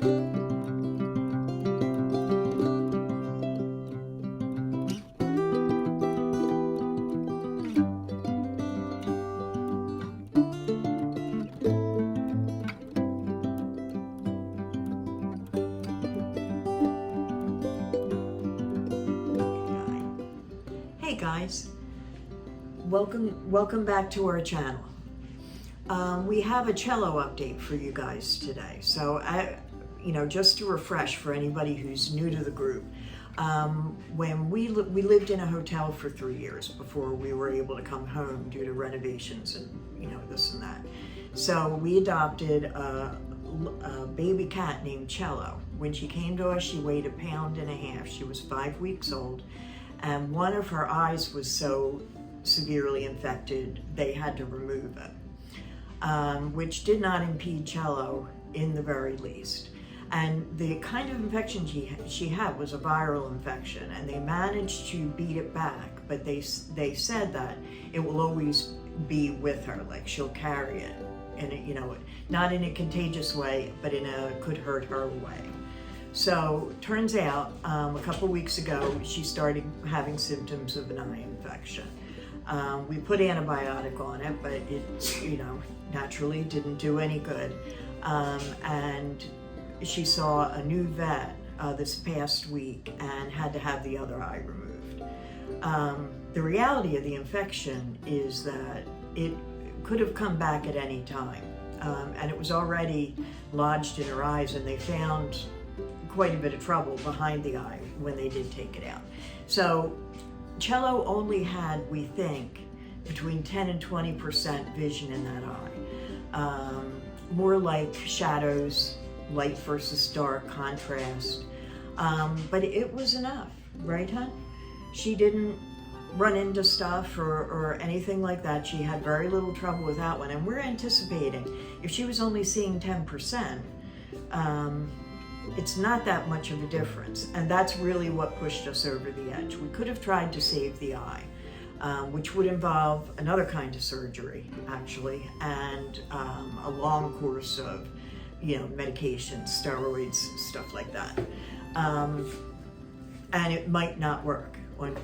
Hey guys, welcome back to our channel. We have a cello update for you guys today. So just to refresh for anybody who's new to the group, when we lived in a hotel for 3 years before we were able to come home due to renovations and this and that. So we adopted a baby cat named Cello. When she came to us, she weighed 1.5 pounds. She was 5 weeks old. And one of her eyes was so severely infected, they had to remove it, which did not impede Cello in the very least. And the kind of infection she had was a viral infection, and they managed to beat it back, but they said that it will always be with her, like she'll carry it, and not in a contagious way, but in a could hurt her way. So turns out a couple weeks ago she started having symptoms of an eye infection. We put antibiotic on it, but it naturally didn't do any good. And she saw a new vet this past week and had to have the other eye removed. The reality of the infection is that it could have come back at any time, and it was already lodged in her eyes, and they found quite a bit of trouble behind the eye when they did take it out. So Cello only had, we think, between 10 and 20% vision in that eye. More like shadows, light versus dark, contrast. But it was enough, right, hon? She didn't run into stuff or anything like that. She had very little trouble with that one. And we're anticipating, if she was only seeing 10%, it's not that much of a difference, and that's really what pushed us over the edge. We could have tried to save the eye, which would involve another kind of surgery, actually, and a long course of, medications, steroids, stuff like that. And it might not work on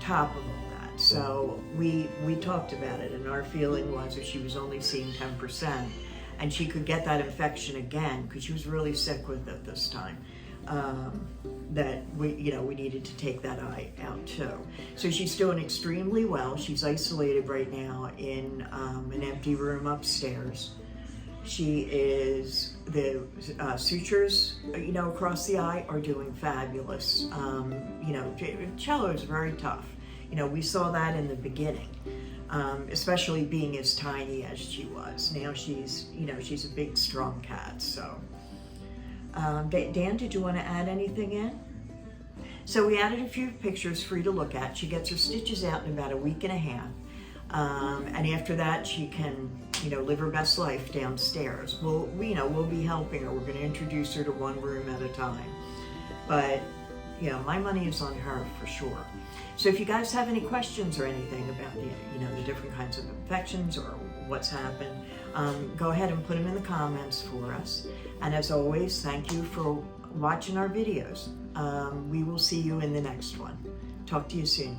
top of all that. So we talked about it, and our feeling was if she was only seeing 10%, and she could get that infection again, because she was really sick with it this time, that we needed to take that eye out too. So she's doing extremely well. She's isolated right now in an empty room upstairs. She is, the sutures, across the eye are doing fabulous. Cello is very tough. We saw that in the beginning. Especially being as tiny as she was. Now she's a big, strong cat. So, Dan, did you want to add anything in? So we added a few pictures for you to look at. She gets her stitches out in about 1.5 weeks, and after that she can, live her best life downstairs. We'll be helping her. We're going to introduce her to one room at a time, but my money is on her for sure. So if you guys have any questions or anything about the different kinds of infections or what's happened, go ahead and put them in the comments for us. And as always, thank you for watching our videos. We will see you in the next one. Talk to you soon.